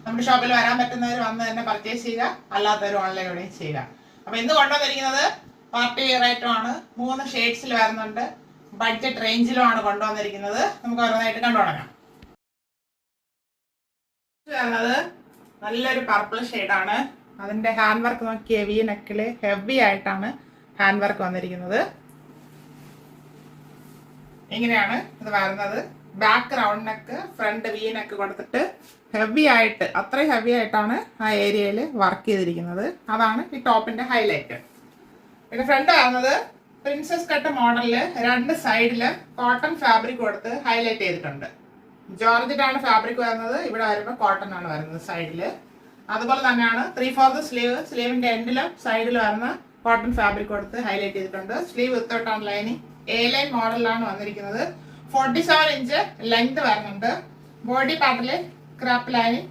നമ്മുടെ ഷോപ്പിൽ വരാൻ പറ്റുന്നവർ വന്ന് തന്നെ പർച്ചേസ് ചെയ്യുക, അല്ലാത്തവർ ഓൺലൈനിലൂടെയും ചെയ്യുക. അപ്പൊ ഇന്ന് കൊണ്ടുവന്നിരിക്കുന്നത് പാർട്ടി വെയർ ഐറ്റമാണ്. 3 ഷെയ്ഡ്സിൽ വരുന്നുണ്ട്, ബഡ്ജറ്റ് റേഞ്ചിലുമാണ് കൊണ്ടുവന്നിരിക്കുന്നത്. നമുക്ക് ഓരോന്നായിട്ട് കണ്ടു തുടങ്ങാം. വരുന്നത് നല്ലൊരു പർപ്പിൾ ഷെയ്ഡാണ്. അതിന്റെ ഹാൻഡ് വർക്ക് നോക്കിയ വി നെക്കില് ഹെവി ആയിട്ടാണ് ഹാൻഡ് വർക്ക് വന്നിരിക്കുന്നത്. ഇങ്ങനെയാണ് ഇത് വരുന്നത്. Back round neck, front V neck കൊടുത്തിട്ട് ഹെവി ആയിട്ട്, അത്രയും ഹെവി ആയിട്ടാണ് ആ ഏരിയയിൽ വർക്ക് ചെയ്തിരിക്കുന്നത്. അതാണ് ഈ ടോപ്പിന്റെ ഹൈലൈറ്റ്. പിന്നെ ഫ്രണ്ട് വരുന്നത് പ്രിൻസസ് കട്ട് മോഡലില് 2 സൈഡില് കോട്ടൺ ഫാബ്രിക് കൊടുത്ത് ഹൈലൈറ്റ് ചെയ്തിട്ടുണ്ട്. ജോർജറ്റാണ് ഫാബ്രിക് വരുന്നത്. ഇവിടെ വരുമ്പോൾ കോട്ടൺ ആണ് വരുന്നത് സൈഡില്. അതുപോലെ തന്നെയാണ് 3/4 സ്ലീവ്. സ്ലീവിന്റെ എൻഡിലും സൈഡിലും വരുന്ന കോട്ടൺ ഫാബ്രിക് കൊടുത്ത് ഹൈലൈറ്റ് ചെയ്തിട്ടുണ്ട്. സ്ലീവ് വിത്തൗട്ടാണ് ലൈനിങ്. എ ലൈൻ മോഡലിലാണ് വന്നിരിക്കുന്നത്. 47 ഇഞ്ച് ലെങ്ത് വരുന്നുണ്ട്. ബോഡി പാർട്ടില് ക്രാപ്പ് ലൈനിങ്